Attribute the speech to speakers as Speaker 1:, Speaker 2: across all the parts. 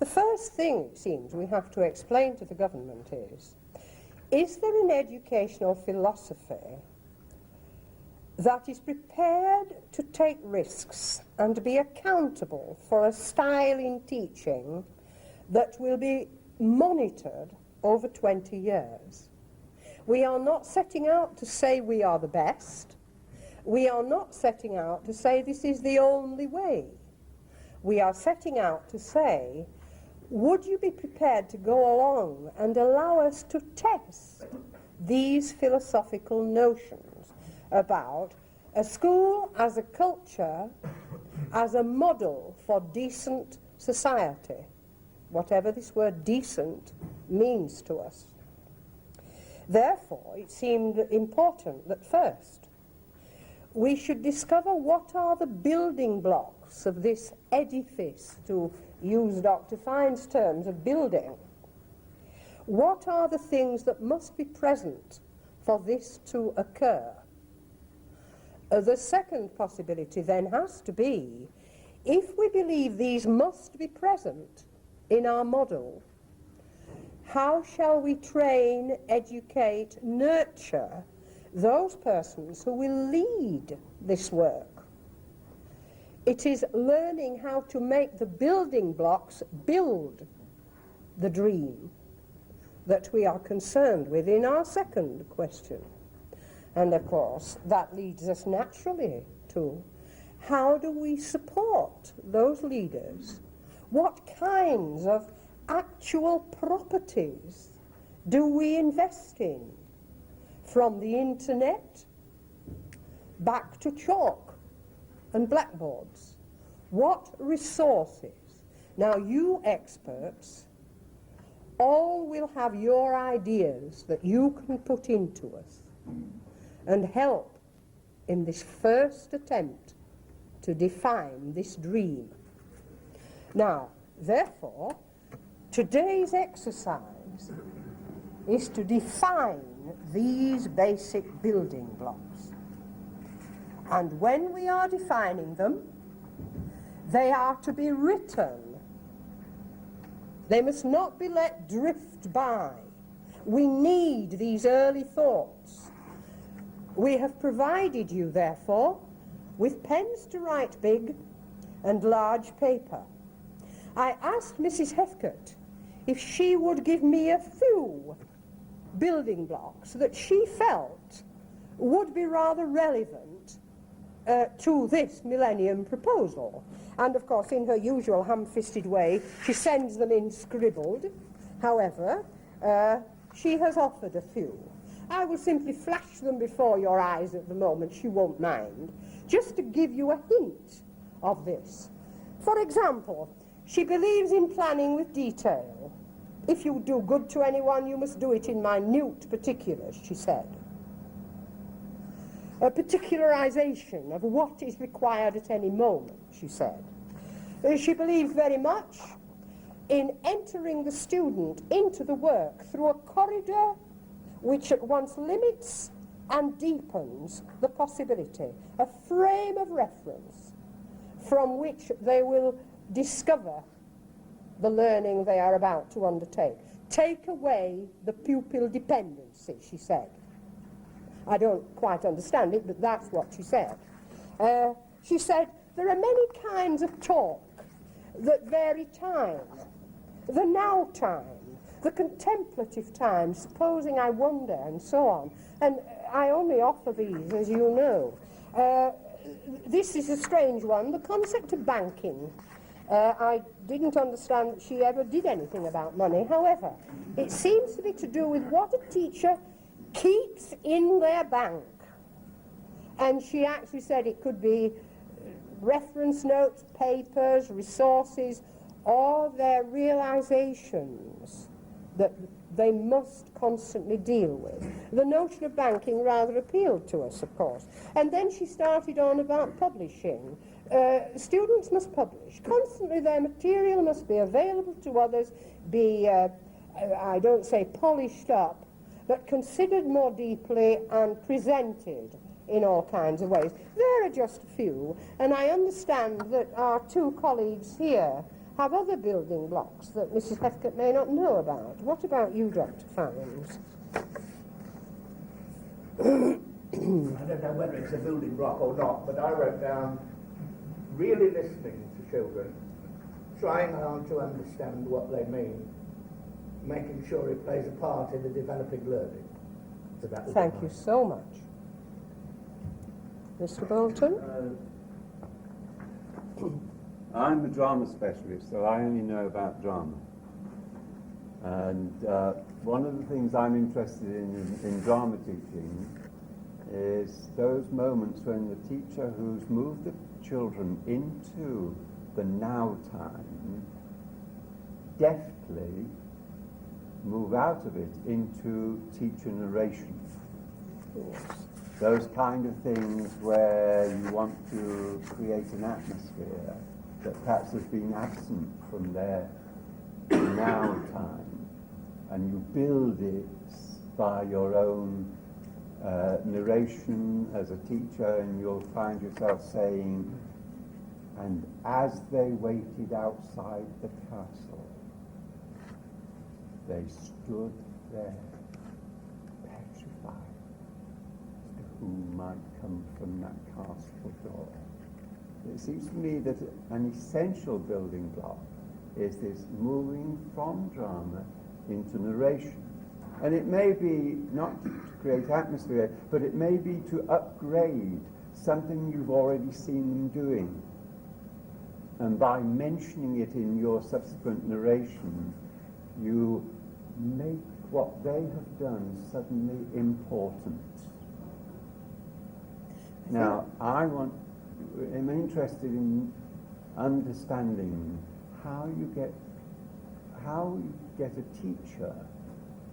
Speaker 1: The first thing, it seems, we have to explain to the government is there an educational philosophy that is prepared to take risks and be accountable for a style in teaching that will be monitored over 20 years? We are not setting out to say we are the best. We are not setting out to say this is the only way. We are setting out to say, would you be prepared to go along and allow us to test these philosophical notions about a school as a culture, as a model for decent society, whatever this word decent means to us. Therefore, it seemed important that first we should discover what are the building blocks of this edifice, to use Dr. Fine's terms of building. What are the things that must be present for this to occur? The second possibility then has to be, if we believe these must be present in our model, how shall we train, educate, nurture those persons who will lead this work? It is learning how to make the building blocks build the dream that we are concerned with in our second question. And of course, that leads us naturally to how do we support those leaders? What kinds of actual properties do we invest in? From the internet back to chalk and blackboards. What resources? Now you experts all will have your ideas that you can put into us and help in this first attempt to define this dream. Now, therefore, today's exercise is to define these basic building blocks. And when we are defining them, they are to be written. They must not be let drift by. We need these early thoughts. We have provided you, therefore, with pens to write big and large paper. I asked Mrs. Heathcote if she would give me a few building blocks that she felt would be rather relevant to this Millennium proposal. And of course, in her usual ham-fisted way, she sends them in scribbled. However, she has offered a few. I will simply flash them before your eyes at the moment, she won't mind, just to give you a hint of this. For example, she believes in planning with detail. If you do good to anyone, you must do it in minute particulars, she said. A particularization of what is required at any moment, she said. She believes very much in entering the student into the work through a corridor which at once limits and deepens the possibility, a frame of reference from which they will discover the learning they are about to undertake. Take away the pupil dependency, she said. I don't quite understand it, but that's what she said. She said, there are many kinds of talk that vary time. The now time, the contemplative time, supposing I wonder, and so on. And I only offer these, as you know. This is a strange one, the concept of banking. I didn't understand that she ever did anything about money. However, it seems to be to do with what a teacher keeps in their bank. And she actually said it could be reference notes, papers, resources, or their realizations that they must constantly deal with. The notion of banking rather appealed to us, of course. And then she started on about publishing. Students must publish. Constantly their material must be available to others, be, I don't say polished up, but considered more deeply and presented in all kinds of ways. There are just a few, and I understand that our two colleagues here have other building blocks that Mrs. Heathcote may not know about. What about you, Dr. Fines?
Speaker 2: I don't know whether it's a building block or not, but I wrote down really listening to children, trying hard to understand what they mean, making sure it plays a part in the developing learning. So that was
Speaker 1: Thank you so much. Mr. Bolton?
Speaker 3: I'm a drama specialist, so I only know about drama. And one of the things I'm interested in drama teaching is those moments when the teacher who's moved the children into the now time deftly move out of it into teacher narration. Those kind of things where you want to create an atmosphere that perhaps has been absent from their now time, and you build it by your own narration as a teacher, and you'll find yourself saying, and as they waited outside the castle, they stood there, petrified as to who might come from that castle door. It seems to me that an essential building block is this moving from drama into narration. And it may be not to create atmosphere, but it may be to upgrade something you've already seen them doing. And by mentioning it in your subsequent narration, you make what they have done suddenly important. Now, I'm interested in understanding how you get a teacher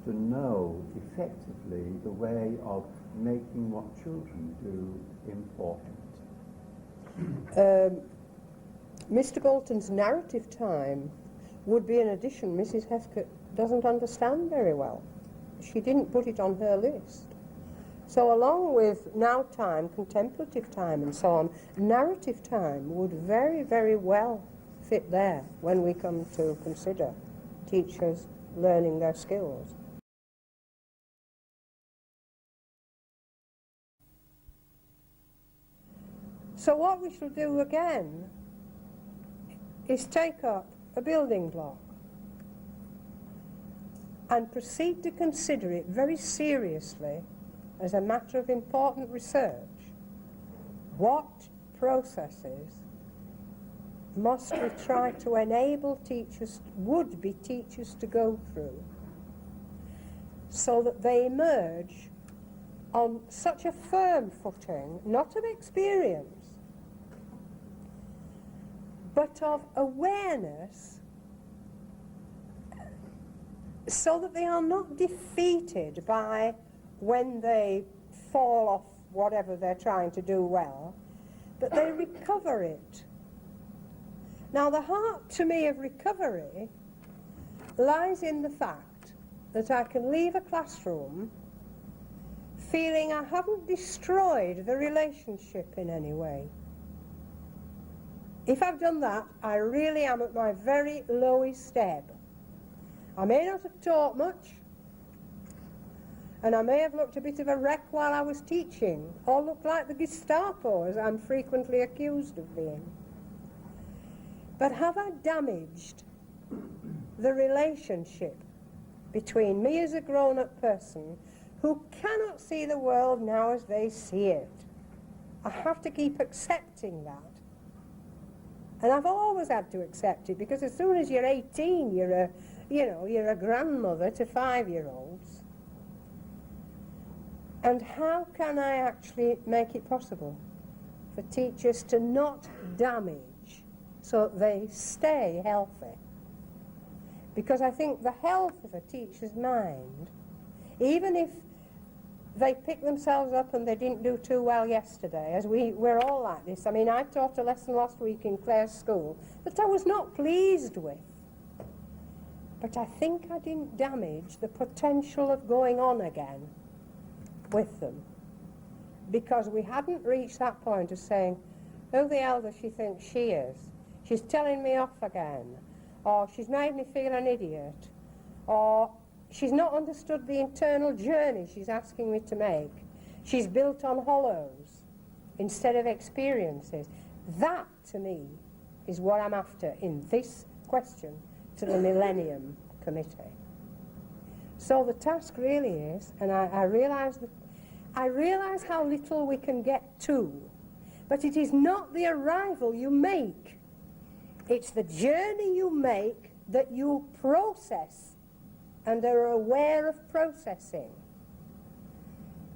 Speaker 3: to know effectively the way of making what children do important.
Speaker 1: Mr. Bolton's narrative time would be an addition Mrs. Heathcote doesn't understand very well. She didn't put it on her list. So along with now time, contemplative time and so on, narrative time would very, very well fit there when we come to consider teachers learning their skills. So what we shall do again is take up a building block and proceed to consider it very seriously as a matter of important research. What processes must we try to enable teachers, would-be teachers, to go through so that they emerge on such a firm footing, not of experience, but of awareness, so that they are not defeated by when they fall off whatever they're trying to do well, but they recover it. Now, the heart to me of recovery lies in the fact that I can leave a classroom feeling I haven't destroyed the relationship in any way. If I've done that, I really am at my very lowest ebb. I may not have taught much, and I may have looked a bit of a wreck while I was teaching, or looked like the Gestapo, as I'm frequently accused of being. But have I damaged the relationship between me as a grown-up person who cannot see the world now as they see it? I have to keep accepting that. And I've always had to accept it, because as soon as you're 18, you're a grandmother to 5-year-olds. And how can I actually make it possible for teachers to not damage so they stay healthy? Because I think the health of a teacher's mind, even if they pick themselves up and they didn't do too well yesterday, as we're all like this. I mean, I taught a lesson last week in Clare's school that I was not pleased with. But I think I didn't damage the potential of going on again with them, because we hadn't reached that point of saying, who the hell does she think she is? She's telling me off again. or she's made me feel an idiot, or she's not understood the internal journey she's asking me to make. She's built on hollows instead of experiences. That, to me, is what I'm after in this question to the Millennium Committee. So the task really is, and I realise how little we can get to, but it is not the arrival you make. It's the journey you make that you process and are aware of processing.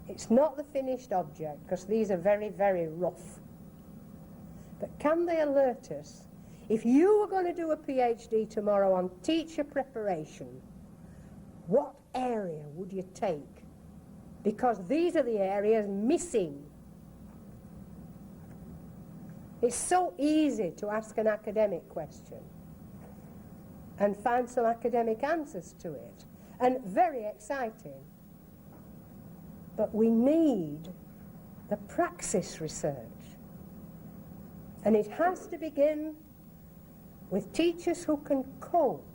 Speaker 1: It's not the finished object, because these are very, very rough. But can they alert us? If you were going to do a PhD tomorrow on teacher preparation, what area would you take? Because these are the areas missing. It's so easy to ask an academic question and find some academic answers to it, and very exciting. But we need the praxis research. And it has to begin with teachers who can cope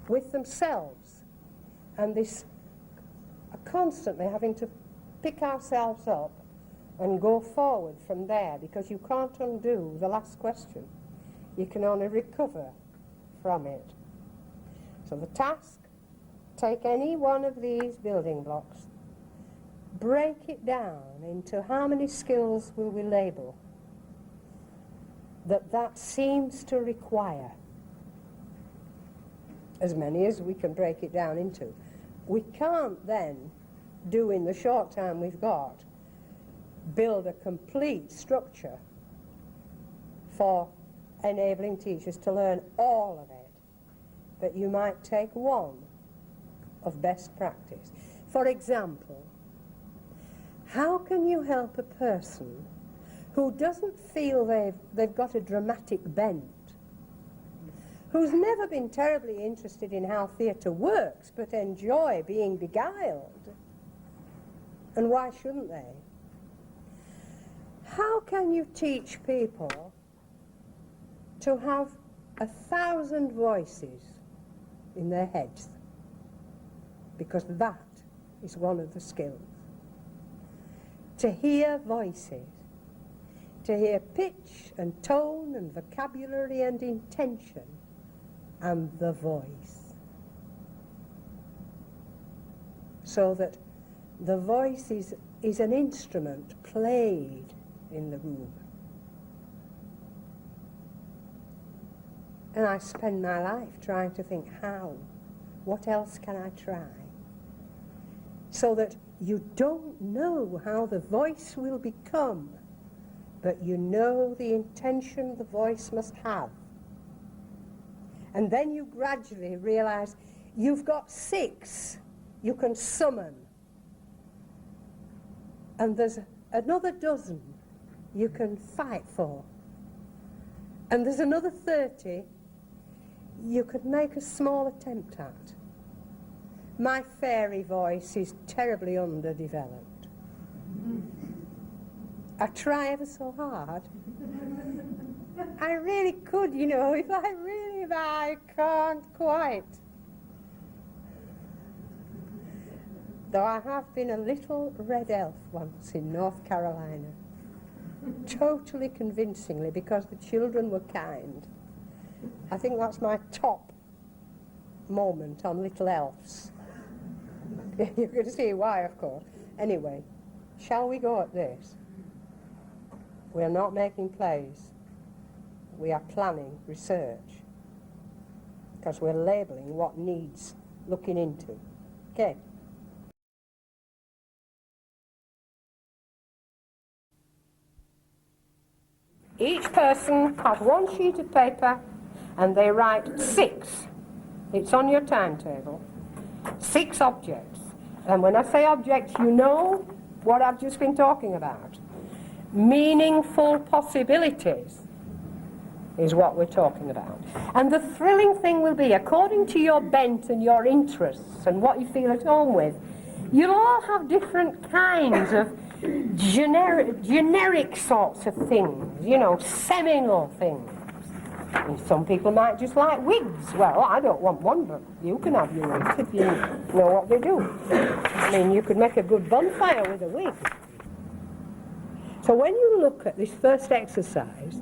Speaker 1: with themselves and this constantly having to pick ourselves up and go forward from there, because you can't undo the last question. You can only recover from it. So the task, take any one of these building blocks, break it down into how many skills will we label that seems to require. As many as we can break it down into. We can't then do, in the short time we've got, build a complete structure for enabling teachers to learn all of it. But you might take one of best practice. For example, how can you help a person who doesn't feel they've got a dramatic bent, who's never been terribly interested in how theatre works, but enjoy being beguiled? And why shouldn't they? How can you teach people to have 1,000 voices in their heads? Because that is one of the skills. To hear voices, to hear pitch and tone and vocabulary and intention and the voice. So that the voice is an instrument played in the room. And I spend my life trying to think how, what else can I try? So that you don't know how the voice will become, but you know the intention the voice must have. And then you gradually realize you've got 6 you can summon. And there's another dozen you can fight for. And there's another 30 you could make a small attempt at. My fairy voice is terribly underdeveloped. I try ever so hard. I really could, you know, if I can't quite. Though I have been a little red elf once in North Carolina, totally convincingly, because the children were kind. I think that's my top moment on Little Elves. You can see why, of course. Anyway, shall we go at this? We are not making plays. We are planning research, because we're labelling what needs looking into. Okay. Each person has one sheet of paper and they write 6. It's on your timetable. 6 objects. And when I say objects, you know what I've just been talking about. Meaningful possibilities is what we're talking about. And the thrilling thing will be, according to your bent and your interests and what you feel at home with, you'll all have different kinds of generic sorts of things, you know, seminal things. And some people might just like wigs. Well, I don't want one, but you can have your wigs if you know what they do. I mean, you could make a good bonfire with a wig. So when you look at this first exercise,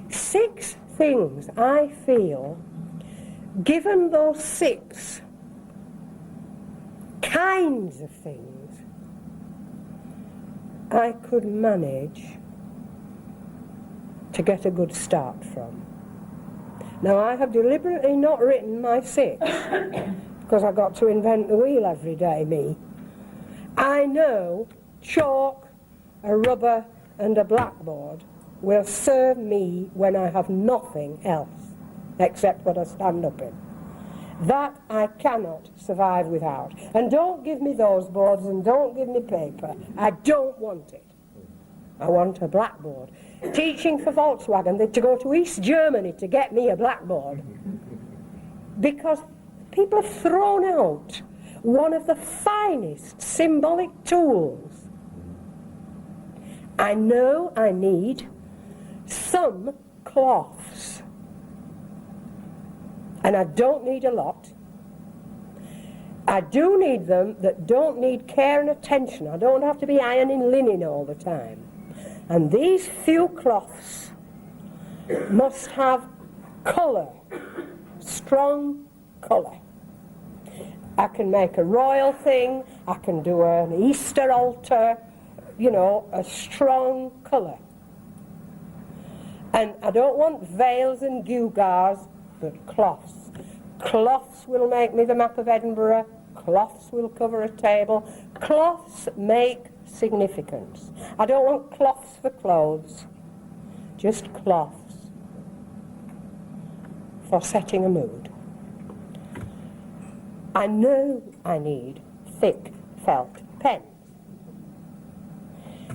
Speaker 1: 6 things I feel, given those 6 kinds of things, I could manage to get a good start from. Now, I have deliberately not written my 6 because I've got to invent the wheel every day, me. I know chalk, a rubber and a blackboard will serve me when I have nothing else except what I stand up in. That I cannot survive without. And don't give me those boards and don't give me paper. I don't want it. I want a blackboard. Teaching for Volkswagen, they had to go to East Germany to get me a blackboard. Because people have thrown out one of the finest symbolic tools. I know I need some cloths. And I don't need a lot. I do need them that don't need care and attention. I don't have to be ironing linen all the time. And these few cloths must have colour, strong colour. I can make a royal thing, I can do an Easter altar, you know, a strong colour. And I don't want veils and gewgaws, but cloths. Cloths will make me the map of Edinburgh, cloths will cover a table, cloths make significance. I don't want cloths for clothes, just cloths for setting a mood. I know I need thick felt pens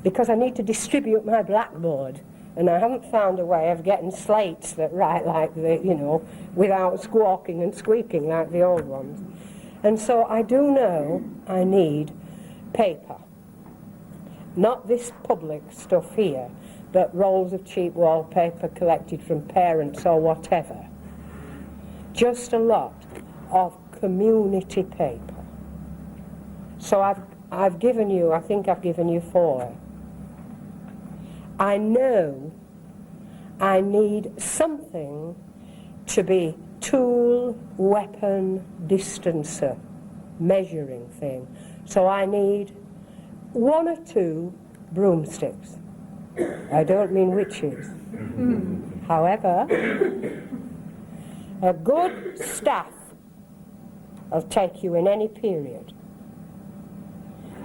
Speaker 1: because I need to distribute my blackboard, and I haven't found a way of getting slates that write like the, you know, without squawking and squeaking like the old ones. And so I do know I need paper. Not this public stuff here, but rolls of cheap wallpaper collected from parents or whatever. Just a lot of community paper. So I've given you, I think I've given you 4. I know I need something to be tool, weapon, distancer, measuring thing. So I need 1 or 2 broomsticks. I don't mean witches. However, a good staff will take you in any period.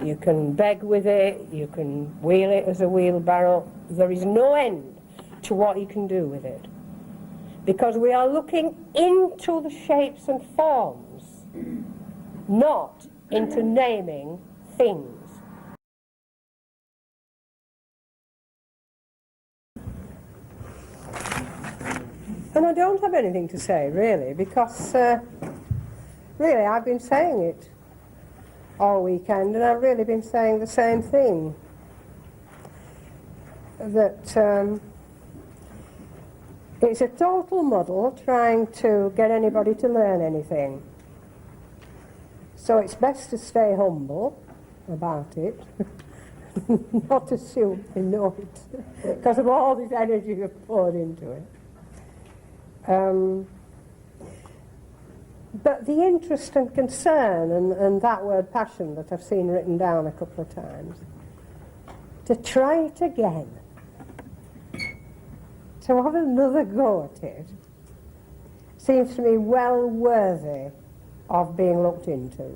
Speaker 1: You can beg with it, you can wheel it as a wheelbarrow. There is no end to what you can do with it. Because we are looking into the shapes and forms, not into naming things. And I don't have anything to say, really, because really I've been saying it all weekend, and I've really been saying the same thing. That it's a total muddle trying to get anybody to learn anything. So it's best to stay humble about it, not assume they know it, because of all this energy you've poured into it. But the interest and concern and that word passion that I've seen written down a couple of times, to try it again, to have another go at it, seems to me well worthy of being looked into.